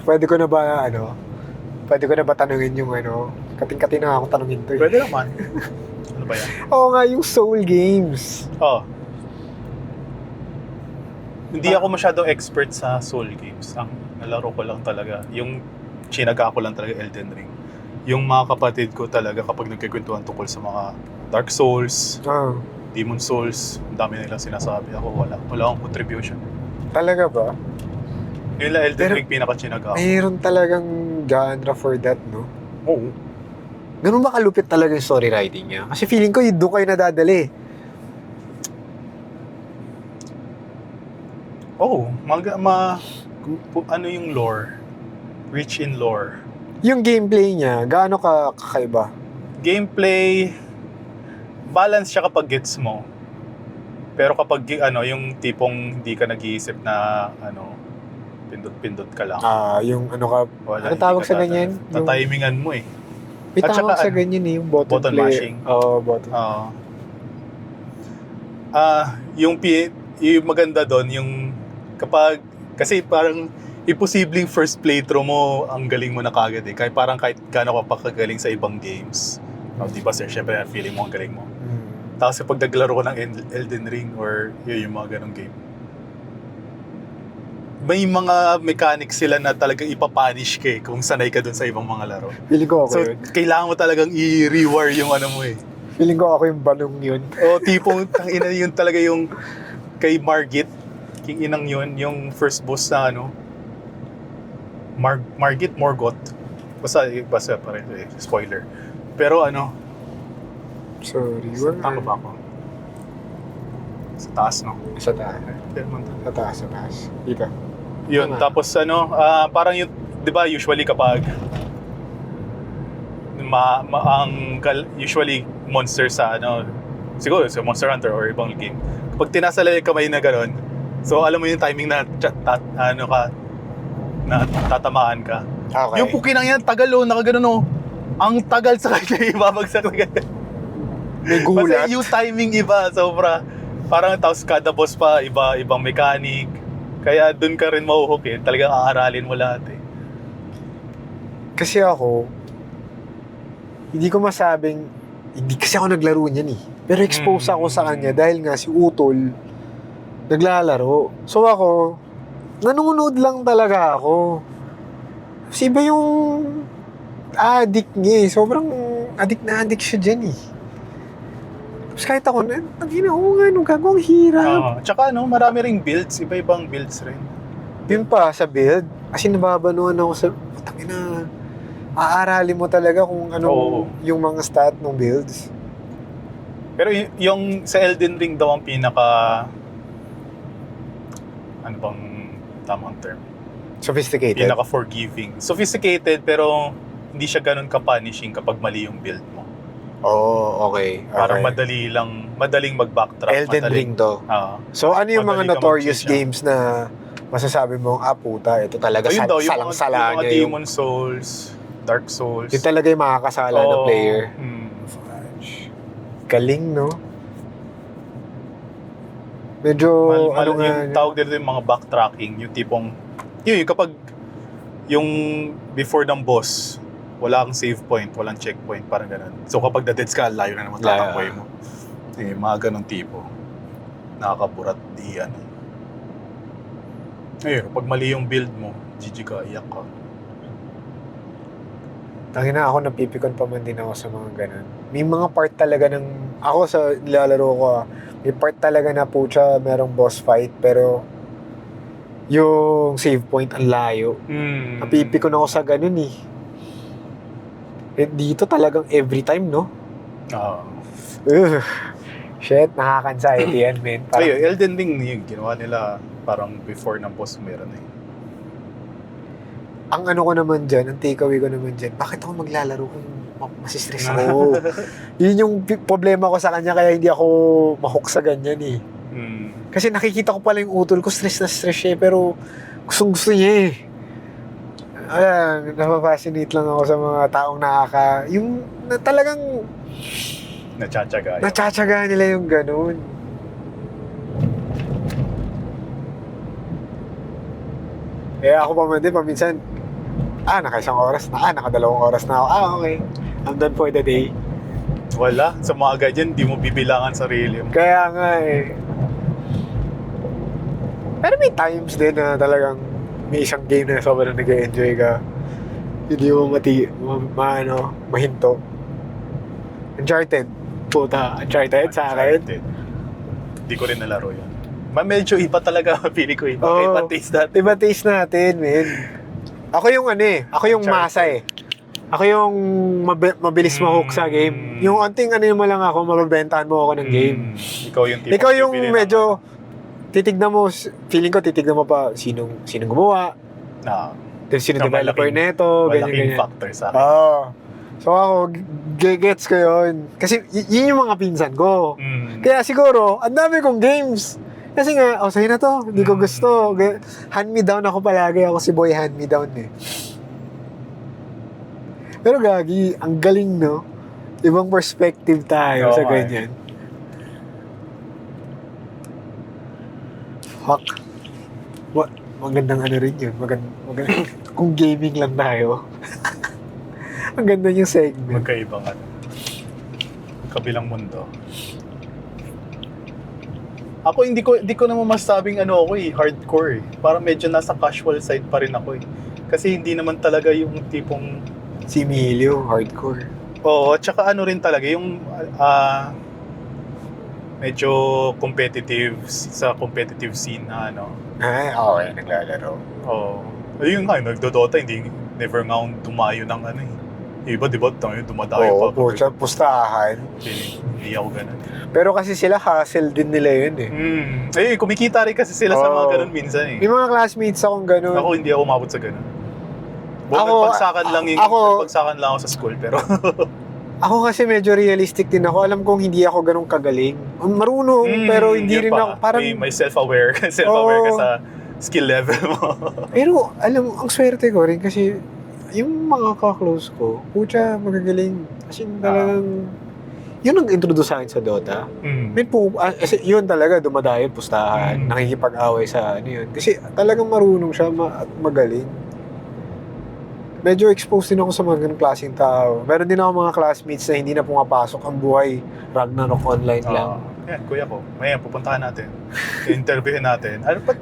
Pwede ko na ba, pwede ko na ba tanungin yung kating-kating na ako tanungin to eh. Pwede naman. Ano ba yan? Oo nga, yung Soul Games. Oh. Hindi ako masyadong expert sa Soul games. Ang nalaro ko lang talaga, yung chinaga ko lang talaga Elden Ring. Yung mga kapatid ko talaga kapag nagkikwentuhan tungkol sa mga Dark Souls, Demon Souls, ang dami nilang sinasabi. Ako wala akong contribution. Talaga ba? Yung Elden Pero, Ring pinaka-chinaga ko. Mayroon talagang genre for that, no? Oo. Ganun ba kalupit talaga yung story writing niya? Kasi feeling ko doon kayo nadadali. Oo. Ano yung lore? Rich in lore. Yung gameplay niya, gaano kakaiba? Gameplay, balance siya kapag gets mo. Pero kapag yung tipong hindi ka nag-iisip na pindot-pindot ka lang. Yung ka, Wala, ano tawag sa ganyan? Tatimingan mo eh. May At tawag saka, sa ganyan eh, yung button button play. mashing. Oo, button. Yung maganda doon, yung kapag, kasi parang imposibleng first playthrough mo, ang galing mo na kagad eh. Kahit gaano ka pa kagaling sa ibang games. Di ba sir, syempre feeling mo ang galing mo. Tapos kapag naglaro ko ng Elden Ring or yung mga ganong game, may mga mechanics sila na talagang ipapunish ka eh kung sanay ka dun sa ibang mga laro. Feeling ko ako So, yun. kailangan mo talagang i-rewire yung mo eh. Feeling ko ako yung balong yun. O tipong, tangina yun talaga yung kay Margit, king inang yun, yung first boss na Morgoth. Basta pa rin eh, spoiler. Pero Sorry. tama ba ako? Sa taas, no? Sa taas. Sa taas. Dito. Yun, Tama. tapos parang yung, di ba usually kapag usually monster sa siguro sa Monster Hunter or ibang game, kapag tinasala yung kamay na gano'n, so alam mo yung timing na na tatamaan ka. Okay. Yung pukinang yan, tagal nakagano'n ang tagal sa kanya ibabagsak na ganyan. May gulat. Kasi yung timing iba, sobra. Parang tapos kada boss pa, ibang mechanic. Kaya dun ka rin mahuhook eh. Talagang aaralin mo lahat eh. Kasi ako, hindi ko masabing, hindi kasi ako naglaro niyan eh. Pero expose ako sa kanya dahil nga si Utol naglalaro. So ako, nanonood lang talaga ako. Kasi iba yung addict niya eh. Sobrang addict siya dyan eh. Tapos kahit ako, gagawang hirap. Tsaka marami ring builds. Iba-ibang builds rin. Yun pa, sa build, kasi nababanuan ako sa, putangina, aaralin mo talaga kung yung mga stat ng builds. Pero yung sa Elden Ring daw ang pinaka, ano bang tamang term? Sophisticated. Pinaka-forgiving. Sophisticated pero hindi siya ganun ka-punishing kapag mali yung build mo. Oh, okay. Parang madaling mag-backtrack. Elden Ring to. So ano yung mga notorious games na masasabi mong, puta, ito talaga salang-sala yung mga niya Demon Souls, Dark Souls. Yung talaga yung makakasala na player. Galing, no? Medyo, yung tawag dito yung mga backtracking, yung tipong, yung kapag, yung before ng boss, wala kang save point, walang checkpoint, parang ganun. So kapag na-deads ka, layo na naman tatakboy mo. Mga ganun tipo. Nakakaburat diyan. Ayun, pag mali yung build mo, GG ka, iyak ka. Tangina ako, napipikon pa man din ako sa mga ganun. May mga part talaga ako sa nilalaro ko, may part talaga na pucha, merong boss fight, pero yung save point ang layo. Napipikon ako sa ganun eh. Dito talagang every time, no? Shit, nakaka-anxiety yan, man. Ayun, Elden Ring yung ginawa nila parang before ng boss meron eh. Ang ko naman dyan, ang takeaway ko naman dyan, bakit ako maglalaro kung masistress ako? Yun yung problema ko sa kanya, kaya hindi ako mahook sa ganyan eh. Kasi nakikita ko pala yung utol ko, stress na stress siya eh, pero gustong-gusto niya eh. Napapassionate lang ako sa mga taong yung talagang Natsatsaga nila yung ganun. Ako pa man din, paminsan naka-isang oras na. Naka-2 oras na ako. Okay. I'm done for the day. Wala. Sa mga ganyan, di mo bibilangan sarili mo. Kaya nga eh. Pero may times din na talagang may isang game na sobrang nag-enjoy ka. Hindi mo mahinto. Uncharted. Puta, Uncharted sa akin. Hindi ko rin nalaro yan. Medyo iba talaga. Pili ko iba. Oo. Iba taste natin. Diba taste natin, men? Ako yung ako yung masa eh. Ako yung mabilis ma-hook sa game. Yung onting mo lang ako, mababentahan mo ako ng game. Ikaw yung tipo. Ikaw yung medyo titignan mo, feeling ko titignan mo pa sinong gumawa, sino developer neto, malaking ganyan. factor sa akin. So ako, gets ko yun. Kasi yun yung mga pinsan ko. Mm. Kaya siguro, ang dami kong games. Kasi nga, sa'yo na to, hindi ko gusto. Hand-me-down ako palagi. Ako si boy hand-me-down eh. Pero gagi, ang galing no? Ibang perspective tayo sa ganyan. Fuck. Magandang rin yun. Magandang kung gaming lang tayo. Ang ganda yung segment. Magkaibang kabilang mundo. Ako hindi ko naman masabing hardcore eh. Parang medyo nasa casual side pa rin ako eh. Kasi hindi naman talaga yung tipong si Emilio, hardcore. Oo, tsaka rin talaga yung medyo sa competitive scene na Ay, okay, naglalaro. Oo. Ayun nga, nagdodota, never nga akong dumayo ng Iba, di ba? Dumadayo pa. Oo, pustahan. Hindi ako ganun. Pero kasi sila, hustle din nila yun eh. Kumikita rin kasi sila sa mga ganun minsan eh. May mga classmates akong ganun. Ako hindi ako umabot sa ganun. Nagpagsakan lang ako sa school, pero... Ako kasi medyo realistic din ako. Alam kong hindi ako ganun kagaling. Marunong, pero hindi rin ako. Parang... May self-aware ka sa skill level mo. Pero, alam mo, ang swerte ko rin kasi yung mga ka-close ko, pucha, magagaling. Kasi talagang, yun ang introduce sa akin sa Dota. Kasi yun talaga, dumadayo, pustahan, nakikipag-away sa yun. Kasi talagang marunong siya at magaling. Medyo exposed din ako sa mga ganung klaseng tao. Meron din ako mga classmates na hindi na pumapasok ang buhay. Ragnarok online lang. Yan, kuya ko. Maya, pupuntahan natin. Interviewin natin. But,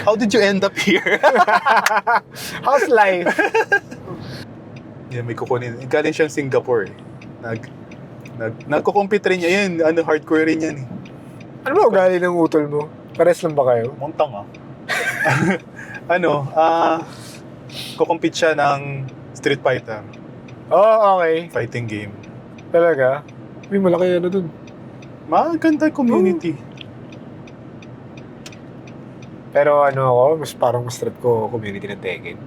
how did you end up here? How's life? Yan, may kukunin. Galing siyang Singapore eh. Nagko-compete rin niya yun. Hardcore rin yan eh. Ano ba ugali ng utol mo? Pares lang ba kayo? Montang kukompete siya ng Street Fighter. Okay. Fighting game. Talaga? May malaki dun. Maganda community. Pero ako, mas trip ko community ng Tekken.